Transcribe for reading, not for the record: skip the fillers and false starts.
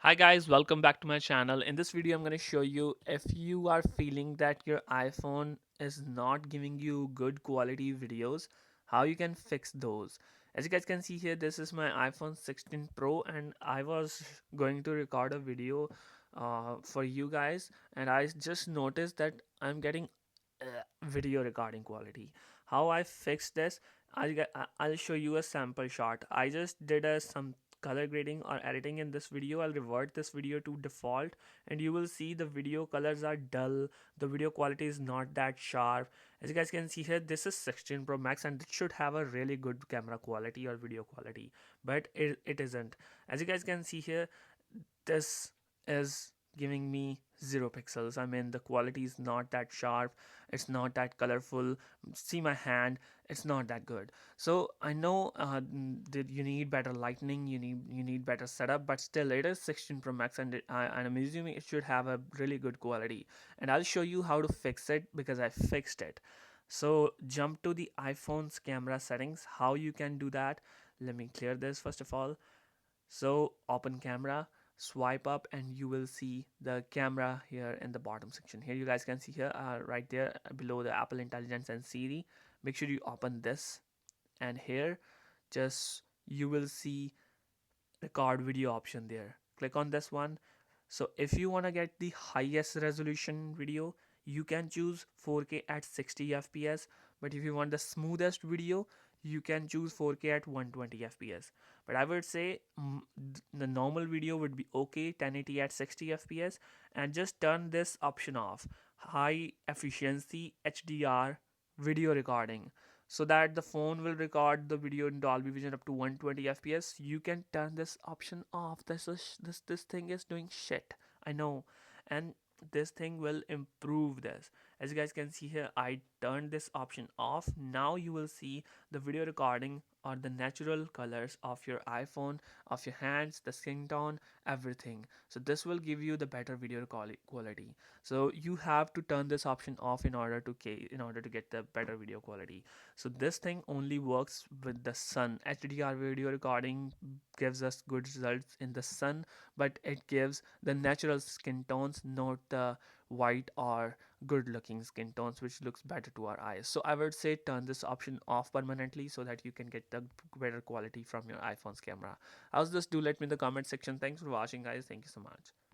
Hi guys, welcome back to my channel. In this video, I'm going to show you if you are feeling that your iPhone is not giving you good quality videos, how you can fix those. As you guys can see here, this is my iPhone 16 Pro and I was going to record a video for you guys, and I just noticed that I'm getting video recording quality. How I fixed this, I'll show you a sample shot. I just did some color grading or editing in this video. I'll revert this video to default and you will see the video colors are dull. The video quality is not that sharp. As you guys can see here, this is 16 Pro Max and it should have a really good camera quality or video quality, but it isn't. As you guys can see here, this is giving me 0 pixels. I mean, the quality is not that sharp, it's not that colorful. See my hand, it's not that good. So I know that you need better lighting, you need better setup, but still it is 16 Pro Max and I'm assuming it should have a really good quality, and I'll show you how to fix it because I fixed it. So jump to the iPhone's camera settings. How you can do that, let me clear this first of all. So open camera, swipe up, and you will see the camera here in the bottom section. Here you guys can see here right there below the Apple Intelligence and Siri. Make sure you open this, and here just you will see record video option there. Click on this one. So if you want to get the highest resolution video, you can choose 4K at 60 fps, but if you want the smoothest video, you can choose 4K at 120 fps. But I would say the normal video would be okay, 1080 at 60 fps, and just turn this option off, high efficiency HDR video recording, so that the phone will record the video in Dolby Vision up to 120 fps. You can turn this option off. This thing is doing shit, I know, and this thing will improve this. As you guys can see here, I turned this option off. Now you will see the video recording or the natural colors of your iPhone, of your hands, the skin tone, everything. So this will give you the better video quality. So you have to turn this option off in order to get the better video quality. So this thing only works with the sun. HDR video recording gives us good results in the sun, but it gives the natural skin tones, not the white or good looking skin tones which looks better to our eyes. So I would say turn this option off permanently so that you can get the better quality from your iPhone's camera. How's this? Do let me in the comment section. Thanks for watching guys. Thank you so much.